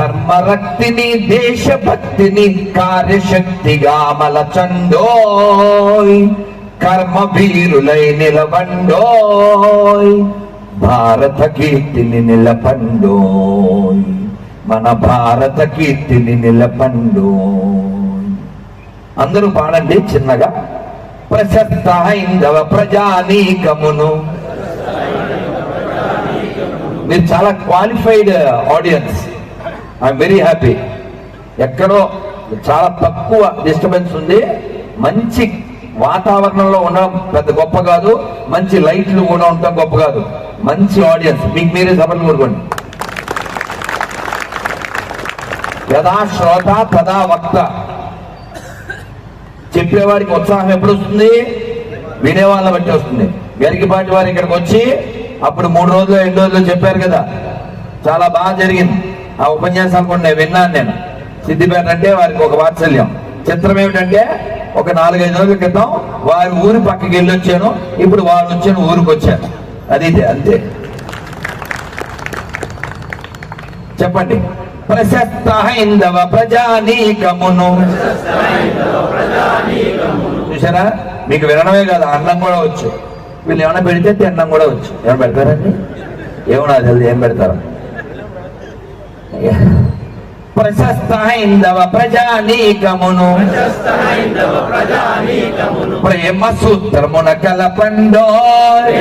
ధర్మరక్తిని దేశభక్తిని కార్యశక్తిగా మలచండోయ్, కర్మ వీరులై నిలబండోయ్, భారత కీర్తిని నిలపండోయ్, మన భారత కీర్తిని నిలపండోయ్. అందరూ పాడండి చిన్నగా. ప్రశస్త హైందవ ప్రజానీకమును. మీరు చాలా qualified audience. I'm very happy. ఎక్కడో చాలా తక్కువ డిస్టర్బెన్స్ ఉంది. మంచి వాతావరణంలో ఉండడం పెద్ద గొప్ప కాదు, మంచి లైట్లు కూడా ఉండడం గొప్ప కాదు. మంచి ఆడియన్స్. మీకు మీరే సభలు కోరుకోండి. యథా శ్రోత తదా వక్త. చెప్పేవాడికి ఉత్సాహం ఎప్పుడు వస్తుంది? వినేవాళ్ళని బట్టి వస్తుంది. గరికిపాటి వారు ఇక్కడికి వచ్చి అప్పుడు 3 రోజులు 2 రోజులు చెప్పారు కదా, చాలా బాగా జరిగింది. ఆ ఉపన్యాసం కూడా నేను విన్నాను. నేను సిద్దిపేట అంటే వారికి ఒక వాత్సల్యం. చిత్రం ఏమిటంటే ఒక 4-5 రోజుల క్రితం వారి ఊరి పక్కకి వెళ్ళి వచ్చాను, ఇప్పుడు వారు వచ్చిన ఊరికి వచ్చాను. అది అంతే. చెప్పండి. ప్రశస్త హైందవ ప్రజానీకమును. చూసారా? మీకు వినడమే కాదు, అన్నం కూడా వచ్చు. వీళ్ళు ఏమైనా పెడితే తినడం కూడా వచ్చు. ఏమైనా పెడతారండి? ఏమన్నా జల్దీ ఏం పెడతారు? ప్రశస్త హైందవ ప్రజానీకమును ప్రేమ సూత్రమున కలపండోయ్.